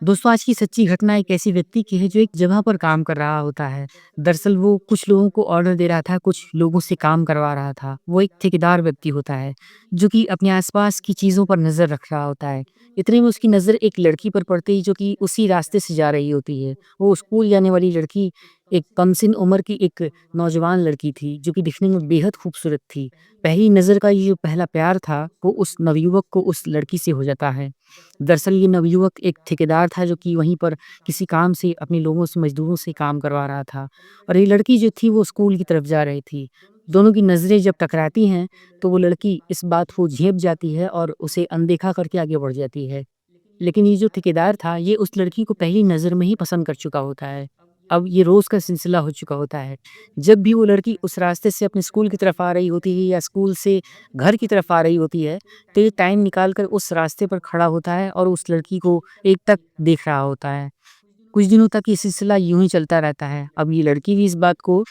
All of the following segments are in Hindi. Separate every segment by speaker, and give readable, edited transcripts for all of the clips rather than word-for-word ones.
Speaker 1: दोस्तों, आज की सच्ची घटना एक ऐसी व्यक्ति की है जो एक जगह पर काम कर रहा होता है। दरअसल वो कुछ लोगों को ऑर्डर दे रहा था, कुछ लोगों से काम करवा रहा था। वो एक ठेकेदार व्यक्ति होता है, जो कि अपने आस-पास की चीज़ों पर नज़र रख रहा होता है। इतने में उसकी नज़र एक लड़की पर पड़ती है जो कि उसी रास्ते से जा रही होती है। वो स्कूल जाने वाली लड़की एक कमसिन उम्र की एक नौजवान लड़की थी, जो कि दिखने में बेहद खूबसूरत थी। पहली नज़र का ये जो पहला प्यार था, वो उस नवयुवक को उस लड़की से हो जाता है। दरअसल ये नवयुवक एक ठेकेदार था जो कि वहीं पर किसी काम से अपने लोगों से मज़दूरों से काम करवा रहा था और ये लड़की जो थी वो स्कूल की तरफ जा रही थी। दोनों की नज़रें जब टकराती हैं तो वो लड़की इस बात को झेप जाती है और उसे अनदेखा करके आगे बढ़ जाती है। लेकिन ये जो ठेकेदार था ये उस लड़की को पहली नज़र में ही पसंद कर चुका होता है। अब ये रोज़ का सिलसिला हो चुका होता है। जब भी वो लड़की उस रास्ते से अपने स्कूल की तरफ आ रही होती है या स्कूल से घर की तरफ आ रही होती है, तो ये टाइम निकाल कर उस रास्ते पर खड़ा होता है और उस लड़की को एकटक देख रहा होता है। कुछ दिनों तक ये सिलसिला यूँ ही चलता रहता है। अब ये लड़की भी इस बात को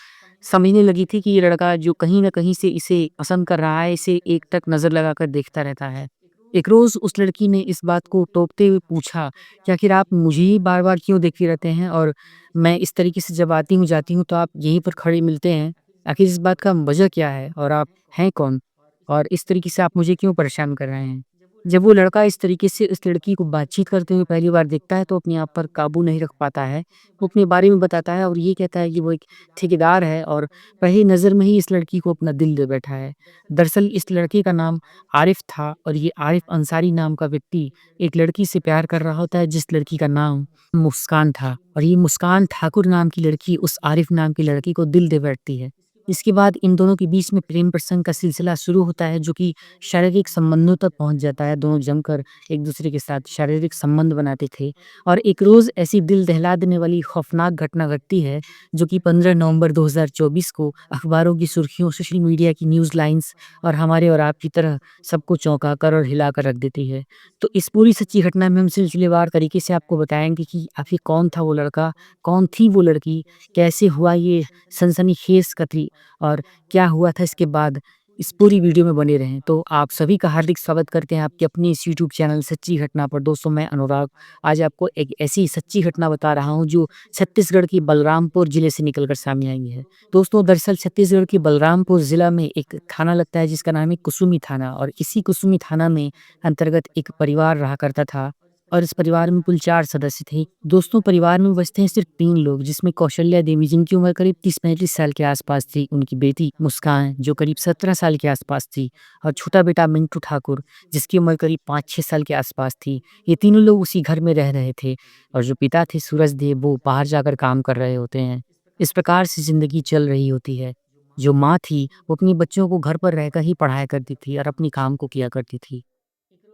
Speaker 1: समझने लगी थी कि ये लड़का जो कहीं न कहीं से इसे पसंद कर रहा है, इसे एकटक नज़र लगाकर देखता रहता है। एक रोज़ उस लड़की ने इस बात को टोकते हुए पूछा कि आखिर आप मुझे ही बार-बार क्यों देखते रहते हैं और मैं इस तरीके से जब आती हूँ, जाती हूँ तो आप यहीं पर खड़े मिलते हैं। आखिर इस बात का वजह क्या है और आप हैं कौन? और इस तरीके से आप मुझे क्यों परेशान कर रहे हैं? जब वो लड़का इस तरीके से इस लड़की को बातचीत करते हुए पहली बार देखता है तो अपने आप पर काबू नहीं रख पाता है। वो अपने बारे में बताता है और ये कहता है कि वो एक ठेकेदार है और पहली नज़र में ही इस लड़की को अपना दिल दे बैठा है। दरअसल इस लड़के का नाम आरिफ़ था और ये आरिफ़ अंसारी नाम का व्यक्ति एक लड़की से प्यार कर रहा होता है जिस लड़की का नाम मुस्कान था और ये मुस्कान ठाकुर नाम की लड़की उस आरिफ़ नाम की लड़की को दिल दे बैठती है। इसके बाद इन दोनों के बीच में प्रेम प्रसंग का सिलसिला शुरू होता है जो कि शारीरिक संबंधों तक पहुँच जाता है। दोनों जमकर एक-दूसरे के साथ शारीरिक संबंध बनाते थे और एक रोज़ ऐसी दिल दहला देने वाली खौफ़नाक घटना घटती है जो कि 15 नवंबर 2024 को अखबारों की सुर्खियों, सोशल मीडिया की न्यूज़ लाइन्स और हमारे और आपकी तरह सबको चौंका कर और हिला कर रख देती है। तो इस पूरी सच्ची घटना में हम सिलसिलेवार तरीके से आपको बताएँगे कि आखिर कौन था वो लड़का, कौन थी वो लड़की, कैसे हुआ ये सनसनीखेज़ कतई और क्या हुआ था इसके बाद। इस पूरी वीडियो में बने रहें। तो आप सभी का हार्दिक स्वागत करते हैं आपके अपने इस यूट्यूब चैनल सच्ची घटना पर। दोस्तों, मैं अनुराग आज आपको एक ऐसी सच्ची घटना बता रहा हूँ जो छत्तीसगढ़ की बलरामपुर ज़िले से निकल कर सामने आई है। दोस्तों, दरअसल छत्तीसगढ़ के बलरामपुर ज़िला में एक थाना लगता है जिसका नाम है कुसुमी थाना और इसी कुसुमी थाना में अंतर्गत एक परिवार रहा करता था और इस परिवार में कुल 4 सदस्य थे। दोस्तों, परिवार में बचते हैं सिर्फ़ 3 लोग जिसमें कौशल्या देवी जिनकी उम्र करीब 30-35 साल के आस-पास थी, उनकी बेटी मुस्कान जो करीब 17 साल के आस-पास थी और छोटा बेटा मिंटू ठाकुर जिसकी उम्र करीब 5-6 साल के आस-पास थी। ये तीनों लोग उसी घर में रह रहे थे और जो पिता थे सूरजदेव वो बाहर जाकर काम कर रहे होते हैं। इस प्रकार से ज़िंदगी चल रही होती है। जो माँ थी, वो अपने बच्चों को घर पर रहकर ही पढ़ाया करती थी और अपनी काम को किया करती थी।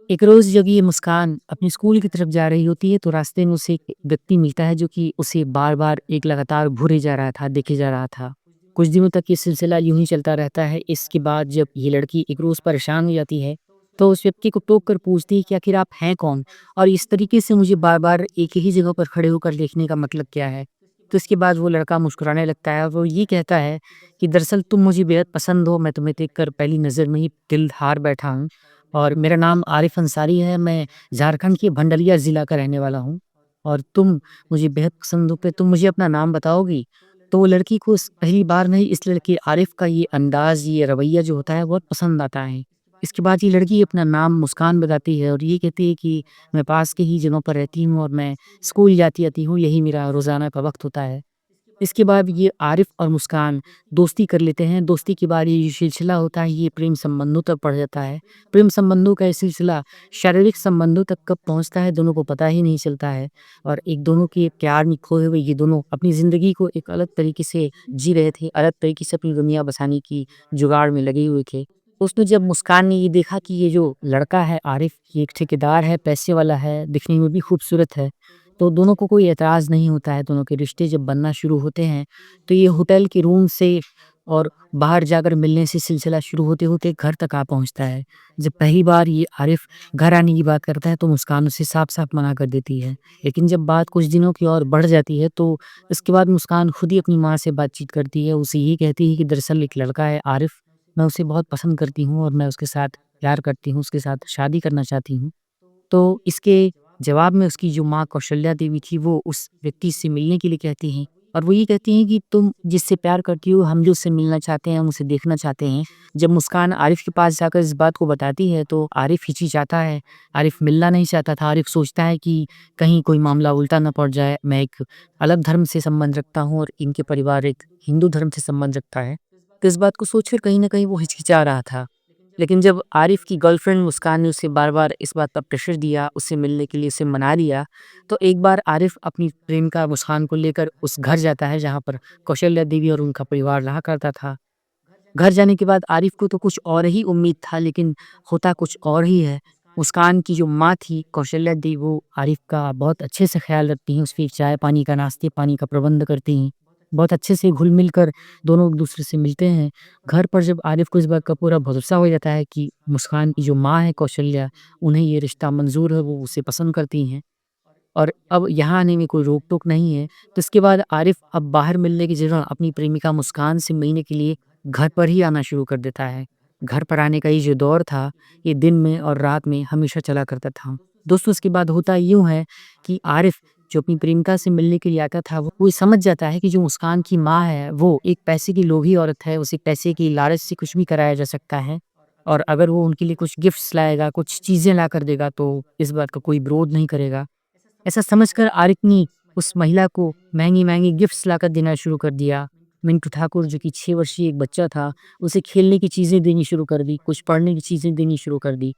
Speaker 1: एक रोज़ जब ये मुस्कान अपने स्कूल की तरफ जा रही होती है तो रास्ते में उसे एक व्यक्ति मिलता है जो कि उसे बार-बार एक लगातार घूरे जा रहा था, देखे जा रहा था। कुछ दिनों तक ये सिलसिला यूँ ही चलता रहता है। इसके बाद जब ये लड़की एक रोज़ परेशान हो जाती है, तो उस व्यक्ति को टोक कर पूछती है कि आखिर आप हैं कौन? और इस तरीके से मुझे बार-बार एक ही जगह पर खड़े होकर देखने का मतलब क्या है? तो इसके बाद वो लड़का मुस्कुराने लगता है और वो ये कहता है कि दरअसल तुम मुझे बेहद पसंद हो, मैं तुम्हें देखकर पहली नज़र में ही दिल हार बैठा हूँ। और मेरा नाम आरिफ़ अंसारी है, मैं झारखंड के भंडरिया ज़िला का रहने वाला हूँ और तुम मुझे बेहद पसंद हो, पे तुम मुझे अपना नाम बताओगी? तो वो लड़की को इस पहली बार में ही इस लड़के आरिफ़ का ये अंदाज़, ये रवैया जो होता है बहुत पसंद आता है। इसके बाद ये लड़की अपना नाम मुस्कान बताती है और ये कहती है कि मैं पास के ही जगहों पर रहती हूँ और मैं स्कूल जाती-आती हूँ, यही मेरा रोज़ाना का वक़्त होता है। इसके बाद ये आरिफ़ और मुस्कान दोस्ती कर लेते हैं। दोस्ती के बाद ये जो सिलसिला होता है ये प्रेम संबंधों तक बढ़ जाता है। प्रेम संबंधों का ये सिलसिला शारीरिक संबंधों तक कब पहुँचता है दोनों को पता ही नहीं चलता है और एक दोनों के प्यार में खोए हुए ये दोनों अपनी ज़िंदगी को एक अलग तरीके से जी रहे थे, अलग तरीके से अपनी दुनिया बसाने की जुगाड़ में लगे हुए थे। उसने जब मुस्कान ने ये देखा कि ये जो लड़का है आरिफ़ ये एक ठेकेदार है, पैसे वाला है, दिखने में भी खूबसूरत है, तो दोनों को कोई ऐतराज़ नहीं होता है। दोनों के रिश्ते जब बनना शुरू होते हैं, तो ये होटल के रूम से और बाहर जाकर मिलने से सिलसिला शुरू होते-होते घर तक आ पहुँचता है। जब पहली बार ये आरिफ़ घर आने की बात करता है, तो मुस्कान उसे साफ-साफ मना कर देती है। लेकिन जब बात कुछ दिनों की और बढ़ जाती है, तो इसके बाद मुस्कान खुद ही अपनी माँ से बातचीत करती है। उसे ये कहती है कि दरअसल एक लड़का है आरिफ़, मैं उसे बहुत पसंद करती हूँ और मैं उसके साथ प्यार करती हूँ, उसके साथ शादी करना चाहती हूँ। तो इसके जवाब में उसकी जो माँ कौशल्या देवी थी वो उस व्यक्ति से मिलने के लिए कहती हैं और वो ये कहती हैं कि तुम जिससे प्यार करती हो, हम जो उससे मिलना चाहते हैं, हम उसे देखना चाहते हैं। जब मुस्कान आरिफ के पास जाकर इस बात को बताती है तो आरिफ हिचकिचाता है। आरिफ मिलना नहीं चाहता था। आरिफ सोचता है कि कहीं कोई मामला उल्टा ना पड़ जाए। मैं एक अलग धर्म से संबंध रखता हूँ और इनके परिवार एक हिंदू धर्म से संबंध रखता है। तो इस बात को सोचकर कहीं न कहीं वो हिचकिचा रहा था। लेकिन जब आरिफ की गर्लफ्रेंड मुस्कान ने उसे बार-बार इस बात का प्रेशर दिया, उससे मिलने के लिए उसे मना लिया, तो एक बार आरिफ अपनी प्रेमिका मुस्कान को लेकर उस घर जाता है जहाँ पर कौशल्या देवी और उनका परिवार रहा करता था। घर जाने के बाद आरिफ को तो कुछ और ही उम्मीद था, लेकिन होता कुछ और ही है। मुस्कान की जो माँ थी कौशल्या दी, वो आरिफ का बहुत अच्छे से ख़्याल रखती हैं, उसकी चाय-पानी का, नाश्ते-पानी का प्रबंध करती हैं। बहुत अच्छे से घुल-मिल कर दोनों एक-दूसरे से मिलते हैं। घर पर जब आरिफ को इस बात का पूरा भरोसा हो जाता है कि मुस्कान की जो माँ है कौशल्या, उन्हें ये रिश्ता मंज़ूर है, वो उसे पसंद करती हैं और अब यहाँ आने में कोई रोक-टोक नहीं है। तो इसके बाद आरिफ अब बाहर मिलने की जगह अपनी प्रेमिका मुस्कान से मिलने के लिए घर पर ही आना शुरू कर देता है। घर पर आने का ये जो दौर था, ये दिन में और रात में हमेशा चला करता था। दोस्तों, इसके बाद होता यूँ है कि आरिफ जो अपनी प्रेमिका से मिलने के लिए आता था, वो ये समझ जाता है कि जो मुस्कान की माँ है, वो एक पैसे की लोभी औरत है, उसे पैसे की लालच से कुछ भी कराया जा सकता है और अगर वो उनके लिए कुछ गिफ्ट्स लाएगा, कुछ चीज़ें ला कर देगा, तो इस बात का कोई विरोध नहीं करेगा। ऐसा समझकर आरिफ ने उस महिला को महँगी-महँगी गिफ्ट्स लाकर देना शुरू कर दिया। मिंटू ठाकुर जो कि 6 वर्षीय एक बच्चा था, उसे खेलने की चीज़ें देनी शुरू कर दी, कुछ पढ़ने की चीज़ें देनी शुरू कर दी।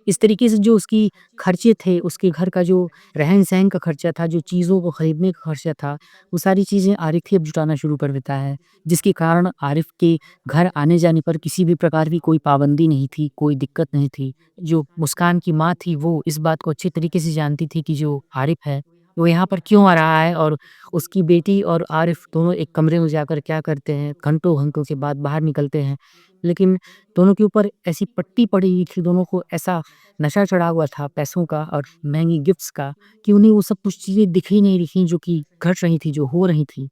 Speaker 1: इस तरीके से जो उसकी खर्चे थे, उसके घर का जो रहन-सहन का खर्चा था, जो चीज़ों को खरीदने का खर्चा था, वो सारी चीज़ें आरिफ ही अब जुटाना शुरू कर देता है। जिसके कारण आरिफ के घर आने-जाने पर किसी भी प्रकार की कोई पाबंदी नहीं थी, कोई दिक्कत नहीं थी। जो मुस्कान की माँ थी, वो इस बात को अच्छे तरीके से जानती थी कि जो आरिफ है, वो यहाँ पर क्यों आ रहा है और उसकी बेटी और आरिफ दोनों एक कमरे में जाकर क्या करते हैं, घंटों-घंटों के बाद बाहर निकलते हैं। लेकिन दोनों के ऊपर ऐसी पट्टी पड़ी हुई थी, दोनों को ऐसा नशा चढ़ा हुआ था पैसों का और महँगी गिफ्ट्स का कि उन्हें वो सब कुछ चीज़ें दिख ही नहीं रही थी जो कि घट रही थी, जो हो रही थी।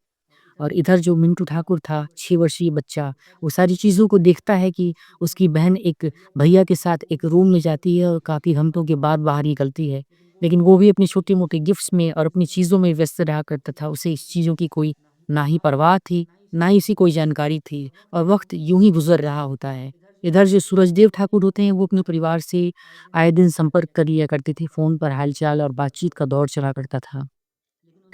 Speaker 1: और इधर जो मिंटू ठाकुर था 6 वर्षीय बच्चा, वो सारी चीज़ों को देखता है कि उसकी बहन एक भैया के साथ एक रूम में जाती है और काफ़ी घंटों के बाद बाहर निकलती है। लेकिन वो भी अपनी छोटे-मोटे गिफ्ट्स में और अपनी चीज़ों में व्यस्त रहा करता था। उसे इस चीज़ों की कोई ना ही परवाह थी, ना ही इसे कोई जानकारी थी और वक़्त यूँ ही गुज़र रहा होता है। इधर जो सूरजदेव ठाकुर होते हैं, वो अपने परिवार से आए दिन संपर्क कर लिया करते थे, फ़ोन पर हाल-चाल और बातचीत का दौर चला करता था।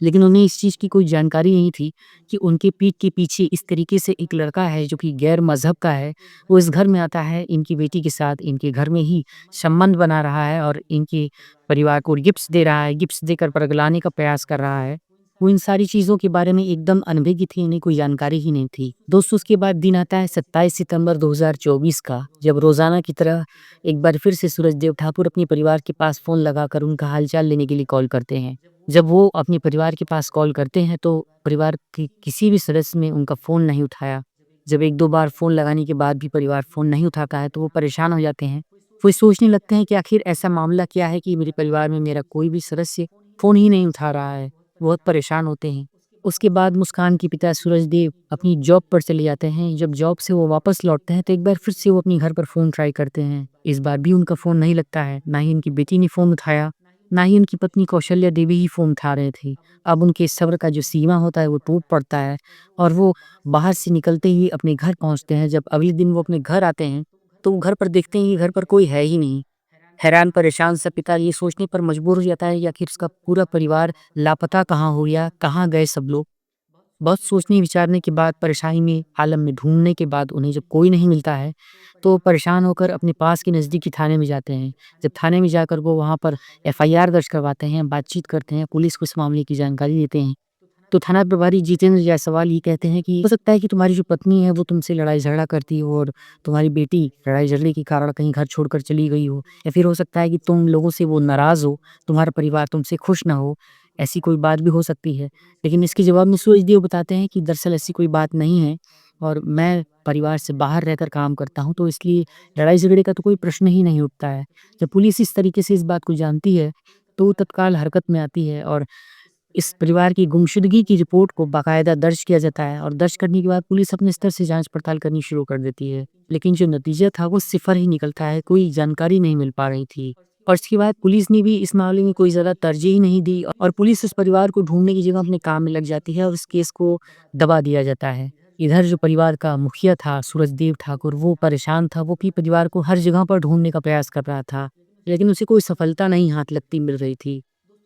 Speaker 1: लेकिन उन्हें इस चीज़ की कोई जानकारी नहीं थी कि उनके पीठ के पीछे इस तरीके से एक लड़का है जो कि गैर मज़हब का है, वो इस घर में आता है, इनकी बेटी के साथ इनके घर में ही संबंध बना रहा है और इनके परिवार को गिफ्ट्स दे रहा है, गिफ्ट्स देकर पगलाने का प्रयास कर रहा है। वो इन सारी चीज़ों के बारे में एकदम अनभिज्ञ थी, इन्हें कोई जानकारी ही नहीं थी। दोस्तों, उसके बाद दिन आता है 27 सितंबर 2024 का, जब रोज़ाना की तरह एक बार फिर से सूरजदेव ठाकुर अपने परिवार के पास फ़ोन लगाकर उनका हाल-चाल लेने के लिए कॉल करते हैं। जब वो अपने परिवार के पास कॉल करते हैं तो परिवार के किसी भी सदस्य ने उनका फ़ोन नहीं उठाया। जब 1-2 बार फ़ोन लगाने के बाद भी परिवार फ़ोन नहीं उठाता है तो वो परेशान हो जाते हैं। वो सोचने लगते हैं कि आखिर ऐसा मामला क्या है कि मेरे परिवार में मेरा कोई भी सदस्य फ़ोन ही नहीं उठा रहा है। बहुत परेशान होते हैं। उसके बाद मुस्कान के पिता सूरजदेव अपनी जॉब पर चले जाते हैं। जब जॉब से वो वापस लौटते हैं तो एक बार फिर से वो अपने घर पर फ़ोन ट्राई करते हैं। इस बार भी उनका फ़ोन नहीं लगता है। ना ही उनकी बेटी ने फ़ोन उठाया, ना ही उनकी पत्नी कौशल्या देवी ही फ़ोन उठा रहे थे। अब उनके सब्र का जो सीमा होता है वो टूट पड़ता है और वो बाहर से निकलते ही अपने घर पहुँचते हैं। जब अगले दिन वो अपने घर आते हैं, तो वो घर पर देखते हैं कि घर पर कोई है ही नहीं। हैरान परेशान सा पिता ये सोचने पर मजबूर हो जाता है कि आखिर उसका पूरा परिवार लापता कहाँ हो गया, कहाँ गए सब लोग। बहुत सोचने विचारने के बाद, परेशानी में आलम में ढूँढने के बाद उन्हें जब कोई नहीं मिलता है, तो परेशान होकर अपने पास के नज़दीकी थाने में जाते हैं। जब थाने में जाकर वो वहाँ पर एफ़आईआर दर्ज करवाते हैं, बातचीत करते हैं, पुलिस को इस मामले की जानकारी देते हैं। तो थाना प्रभारी जितेंद्र जायसवाल ये कहते हैं कि हो सकता है कि तुम्हारी जो पत्नी है वो तुमसे लड़ाई-झगड़ा करती हो और तुम्हारी बेटी लड़ाई-झगड़े के कारण कहीं घर छोड़कर चली गई हो, या फिर हो सकता है कि तुम लोगों से वो नाराज़ हो, तुम्हारा परिवार तुमसे खुश ना हो, ऐसी कोई बात भी हो सकती है। लेकिन इसके जवाब में सूरजदेव बताते हैं कि दरअसल ऐसी कोई बात नहीं है और मैं परिवार से बाहर रहकर काम करता हूँ, तो इसलिए लड़ाई-झगड़े का तो कोई प्रश्न ही नहीं उठता है। जब पुलिस इस तरीके से इस बात को जानती है, तो वो तत्काल हरकत में आती है और इस परिवार की गुमशुदगी की रिपोर्ट को बाकायदा दर्ज किया जाता है और दर्ज करने के बाद पुलिस अपने स्तर से जांच पड़ताल करनी शुरू कर देती है। लेकिन जो नतीजा था वो सिफ़र ही निकलता है, कोई जानकारी नहीं मिल पा रही थी। और इसके बाद पुलिस ने भी इस मामले में कोई ज़्यादा तरजीह नहीं दी और पुलिस उस परिवार को ढूँढने की जगह अपने काम में लग जाती है और उस केस को दबा दिया जाता है। इधर जो परिवार का मुखिया था सूरजदेव ठाकुर, वो परेशान था, वो भी परिवार को हर जगह पर ढूँढने का प्रयास कर रहा था, लेकिन उसे कोई सफलता नहीं हाथ लगती मिल रही थी।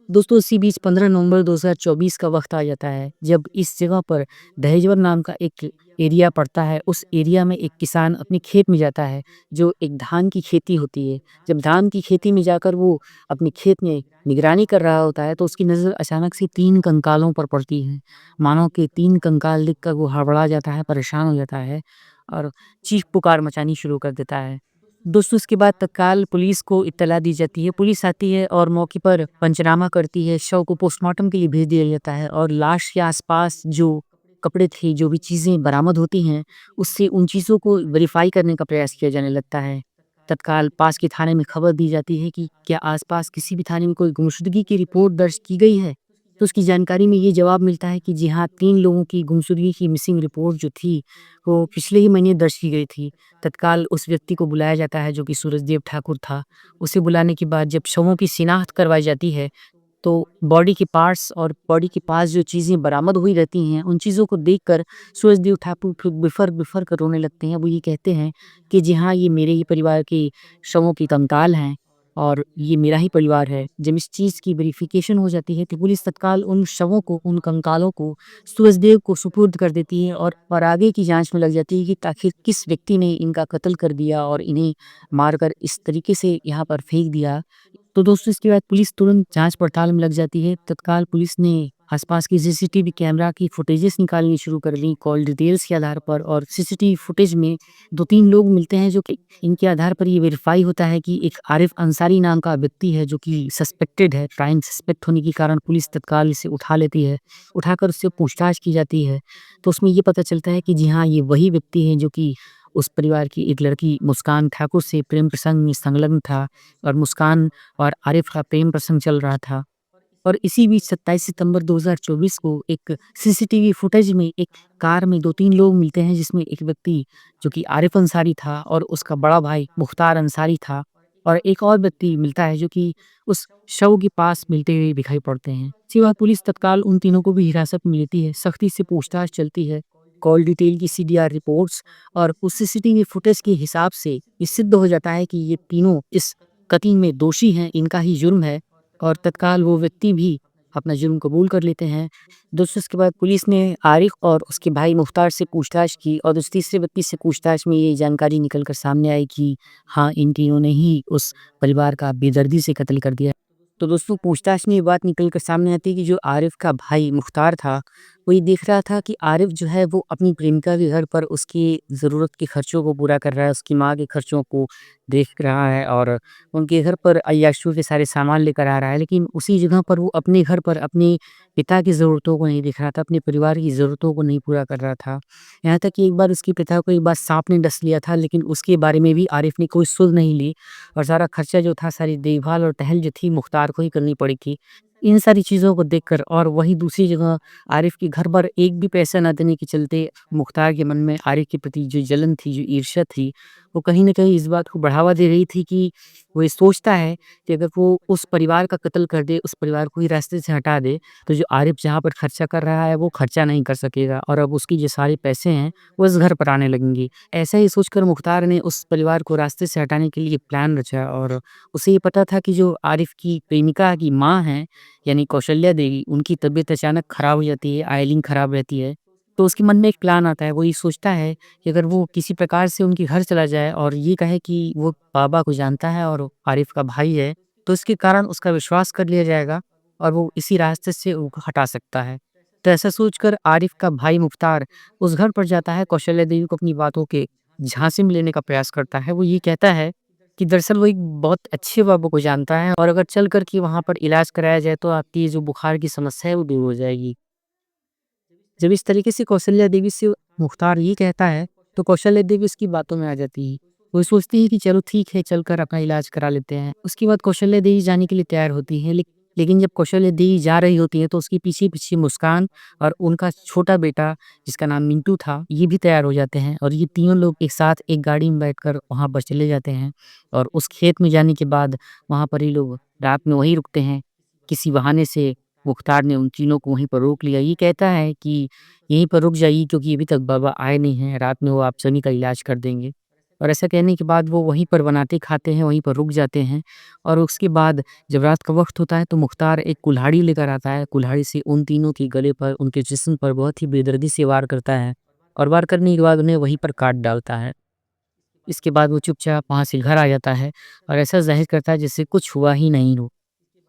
Speaker 1: दोस्तों, इसी बीच 15 नवंबर 2024 का वक़्त आ जाता है, जब इस जगह पर दहेजवर नाम का एक एरिया पड़ता है। उस एरिया में एक किसान अपने खेत में जाता है, जो एक धान की खेती होती है। जब धान की खेती में जाकर वो अपने खेत में निगरानी कर रहा होता है, तो उसकी नज़र अचानक से 3 कंकालों पर पड़ती है। मानो कि 3 कंकाल देखकर वो हड़बड़ा जाता है, परेशान हो जाता है और चीख-पुकार मचानी शुरू कर देता है। दोस्तों, इसके बाद तत्काल पुलिस को इत्तला दी जाती है। पुलिस आती है और मौके पर पंचनामा करती है, शव को पोस्टमार्टम के लिए भेज दिया जाता है और लाश के आस-पास जो कपड़े थे, जो भी चीज़ें बरामद होती हैं, उससे उन चीज़ों को वेरीफ़ाई करने का प्रयास किया जाने लगता है। तत्काल पास के थाने में खबर दी जाती है कि क्या आस-पास किसी भी थाने में कोई गुमशुदगी की रिपोर्ट दर्ज की गई है? तो उसकी जानकारी में ये जवाब मिलता है कि जी हाँ, 3 लोगों की गुमशुदगी की मिसिंग रिपोर्ट जो थी, वो पिछले ही महीने दर्ज की गई थी। तत्काल उस व्यक्ति को बुलाया जाता है जो कि सूरजदेव ठाकुर था। उसे बुलाने के बाद जब शवों की शिनाख्त करवाई जाती है, तो बॉडी के पार्ट्स और बॉडी के पास जो चीज़ें बरामद हुई रहती हैं, उन चीज़ों को देखकर सूरजदेव ठाकुर फिर बिफर-बिफर कर रोने लगते हैं। वो ये कहते हैं कि जी हाँ, ये मेरे ही परिवार के शवों की कंकाल हैं और ये मेरा ही परिवार है। जब इस चीज़ की वेरिफ़िकेशन हो जाती है, तो पुलिस तत्काल उन शवों को, उन कंकालों को सूरजदेव को सुपुर्द कर देती है और आगे की जाँच में लग जाती है कि आखिर किस व्यक्ति ने इनका कत्ल कर दिया और इन्हें मारकर इस तरीके से यहाँ पर फेंक दिया। तो दोस्तों, इसके बाद पुलिस तुरंत जाँच-पड़ताल में लग जाती है। तत्काल पुलिस ने आस-पास की सीसीटीवी कैमरा की फुटेजेस निकालनी शुरू कर दी कॉल डिटेल्स के आधार पर और सीसीटीवी फुटेज में 2-3 लोग मिलते हैं जो कि इनके आधार पर ये वेरीफ़ाई होता है कि एक आरिफ अंसारी नाम का व्यक्ति है जो कि सस्पेक्टेड है। प्राइम सस्पेक्ट होने के कारण पुलिस तत्काल इसे उठा लेती है। उठाकर उससे पूछताछ की जाती है। तो उसमें ये पता चलता है कि जी हाँ, ये वही व्यक्ति है जो कि उस परिवार की एक लड़की मुस्कान ठाकुर से प्रेम प्रसंग में संलग्न था और मुस्कान और आरिफ का प्रेम प्रसंग चल रहा था। और इसी बीच 27 सितंबर 2024 को एक सीसीटीवी फुटेज में एक कार में 2-3 लोग मिलते हैं, जिसमें एक व्यक्ति जो कि आरिफ अंसारी था और उसका बड़ा भाई मुख्तार अंसारी था और एक और व्यक्ति मिलता है जो कि उस शव के पास मिलते हुए दिखाई पड़ते हैं। इसके बाद पुलिस तत्काल उन तीनों को भी हिरासत में लेती है, सख्ती से पूछताछ चलती है, कॉल डिटेल की सीडीआर रिपोर्ट्स और उस सीसीटीवी फुटेज के हिसाब से ये सिद्ध हो जाता है कि ये तीनों इस कत्ल में दोषी हैं, इनका ही जुर्म है और तत्काल वो व्यक्ति भी अपना जुर्म कबूल कर लेते हैं। दोस्तों, इसके बाद पुलिस ने आरिफ और उसके भाई मुख्तार से पूछताछ की और उस तीसरे व्यक्ति से पूछताछ में ये जानकारी निकल कर सामने आई कि हाँ, इन तीनों ने ही उस परिवार का बेदर्दी से कत्ल कर दिया। तो दोस्तों, पूछताछ में ये बात निकल कर सामने आती है कि जो आरिफ का भाई मुख्तार था, वो ये देख रहा था कि आरिफ जो है वो अपनी प्रेमिका के घर पर उसकी ज़रूरत के खर्चों को पूरा कर रहा है, उसकी माँ के खर्चों को देख रहा है और उनके घर पर अय्याशियों के सारे सामान लेकर आ रहा है। लेकिन उसी जगह पर वो अपने घर पर अपने पिता की ज़रूरतों को नहीं देख रहा था, अपने परिवार की ज़रूरतों को नहीं पूरा कर रहा था। यहाँ तक कि एक बार उसके पिता को एक बार साँप ने डस लिया था, लेकिन उसके बारे में भी आरिफ ने कोई सुध नहीं ली और सारा खर्चा जो था, सारी देखभाल और टहल जो थी, मुख्तार को ही करनी पड़ी थी। इन सारी चीज़ों को देखकर और वहीं दूसरी जगह आरिफ के घर पर एक भी पैसा ना देने के चलते मुख्तार के मन में आरिफ के प्रति जो जलन थी, जो ईर्ष्या थी, वो कहीं न कहीं इस बात को बढ़ावा दे रही थी कि वो ये सोचता है कि अगर वो उस परिवार का कत्ल कर दे, उस परिवार को ही रास्ते से हटा दे, तो जो आरिफ जहाँ पर खर्चा कर रहा है, वो खर्चा नहीं कर सकेगा और अब उसकी जो सारे पैसे हैं, वो इस घर पर आने लगेंगे। ऐसा ही सोचकर मुख्तार ने उस परिवार को रास्ते से हटाने के लिए प्लान रचा और उसे ये पता था कि जो आरिफ की प्रेमिका की माँ हैं, यानी कौशल्या देवी, उनकी तबीयत अचानक खराब हो जाती है, आइलिंग खराब रहती है। तो उसके मन में एक प्लान आता है, वो ये सोचता है कि अगर वो किसी प्रकार से उनके घर चला जाए और ये कहे कि वो बाबा को जानता है और आरिफ का भाई है, तो इसके कारण उसका विश्वास कर लिया जाएगा और वो इसी रास्ते से उनको हटा सकता है। तो ऐसा सोचकर आरिफ का भाई मुख्तार उस घर पर जाता है, कौशल्या देवी को अपनी बातों के झांसे में लेने का प्रयास करता है। वो ये कहता है कि दरअसल वो एक बहुत अच्छे बाबा को जानता है और अगर चल कर के वहाँ पर इलाज कराया जाए तो आपकी ये जो बुखार की समस्या है वो दूर हो जाएगी। जब इस तरीके से कौशल्या देवी से मुख्तार ये कहता है, तो कौशल्या देवी उसकी बातों में आ जाती है। वो सोचती है कि चलो ठीक है, चलकर अपना इलाज करा लेते हैं। उसके बाद कौशल्या देवी जाने के लिए तैयार होती है, लेकिन जब कौशल्या दी जा रही होती है तो उसके पीछे-पीछे मुस्कान और उनका छोटा बेटा जिसका नाम मिंटू था, ये भी तैयार हो जाते हैं और ये तीनों लोग एक साथ एक गाड़ी में बैठकर वहाँ पर चले जाते हैं और उस खेत में जाने के बाद वहाँ पर ये लोग रात में वहीं रुकते हैं। किसी बहाने से मुख्तार ने उन तीनों को वहीं पर रोक लिया। ये कहता है कि यहीं पर रुक जाइए क्योंकि अभी तक बाबा आए नहीं हैं, रात में वो आप सभी का इलाज कर देंगे। और ऐसा कहने के बाद वो वहीं पर बनाते खाते हैं, वहीं पर रुक जाते हैं और उसके बाद जब रात का वक़्त होता है तो मुख्तार एक कुल्हाड़ी लेकर आता है, कुल्हाड़ी से उन तीनों के गले पर, उनके जिस्म पर बहुत ही बेदर्दी से वार करता है और वार करने के बाद उन्हें वहीं पर काट डालता है। इसके बाद वो चुपचाप वहाँ से घर आ जाता है और ऐसा ज़ाहिर करता है जैसे कुछ हुआ ही नहीं हो।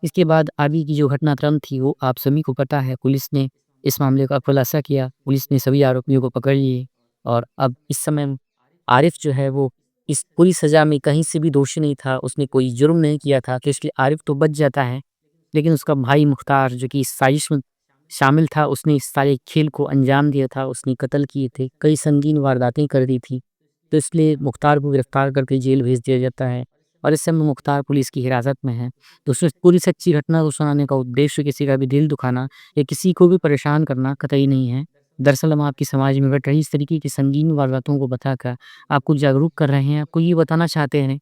Speaker 1: इसके बाद आगे की जो घटनाक्रम थी वो आप सभी को पता है, पुलिस ने इस मामले का खुलासा किया, पुलिस ने सभी आरोपियों को पकड़ लिए और अब इस समय आरिफ़ जो है वो इस पूरी सज़ा में कहीं से भी दोषी नहीं था, उसने कोई जुर्म नहीं किया था, तो इसलिए आरिफ़ तो बच जाता है। लेकिन उसका भाई मुख्तार जो कि इस साजिश में शामिल था, उसने इस सारे खेल को अंजाम दिया था, उसने कत्ल किए थे, कई संगीन वारदातें कर दी थी। तो इसलिए मुख्तार को गिरफ्तार करके जेल भेज दिया जाता है और इस समय मुख्तार पुलिस की हिरासत में है। तो उसमें पूरी सच्ची घटना को सुनाने का उद्देश्य किसी का भी दिल दुखाना या किसी को भी परेशान करना कतई नहीं है। दरअसल हम आपके समाज में घट रही इस तरीके की संगीन वारदातों को बताकर आपको जागरूक कर रहे हैं, आपको ये बताना चाहते हैं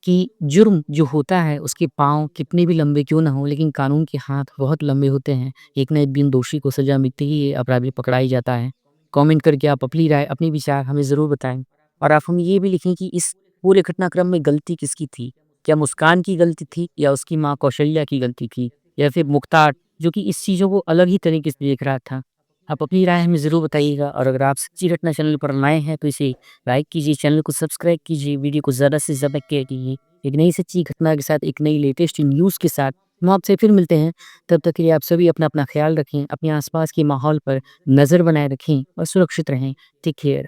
Speaker 1: कि जुर्म जो होता है उसके पाँव कितने भी लंबे क्यों ना हों लेकिन कानून के हाथ बहुत लंबे होते हैं। एक ना एक दिन दोषी को सज़ा मिलती ही है, अपराधी पकड़ा ही जाता है। कमेंट करके आप अपनी राय, अपने विचार हमें ज़रूर बताएँ और आप हमें ये भी लिखें कि इस पूरे घटनाक्रम में गलती किसकी थी? क्या मुस्कान की गलती थी या उसकी माँ कौशल्या की गलती थी या फिर मुख्तार जो कि इस चीज़ों को अलग ही तरीके से देख रहा था? आप अपनी राय हमें ज़रूर बताइएगा और अगर आप सच्ची घटना चैनल पर नए हैं तो इसे लाइक कीजिए, चैनल को सब्सक्राइब कीजिए, वीडियो को ज़्यादा से ज़्यादा शेयर कीजिए। एक नई सच्ची घटना के साथ, एक नई लेटेस्ट न्यूज़ के साथ हम आपसे फिर मिलते हैं। तब तक के लिए आप सभी अपना-अपना ख़्याल रखें, अपने आस-पास के माहौल पर नज़र बनाए रखें और सुरक्षित रहें। Take care.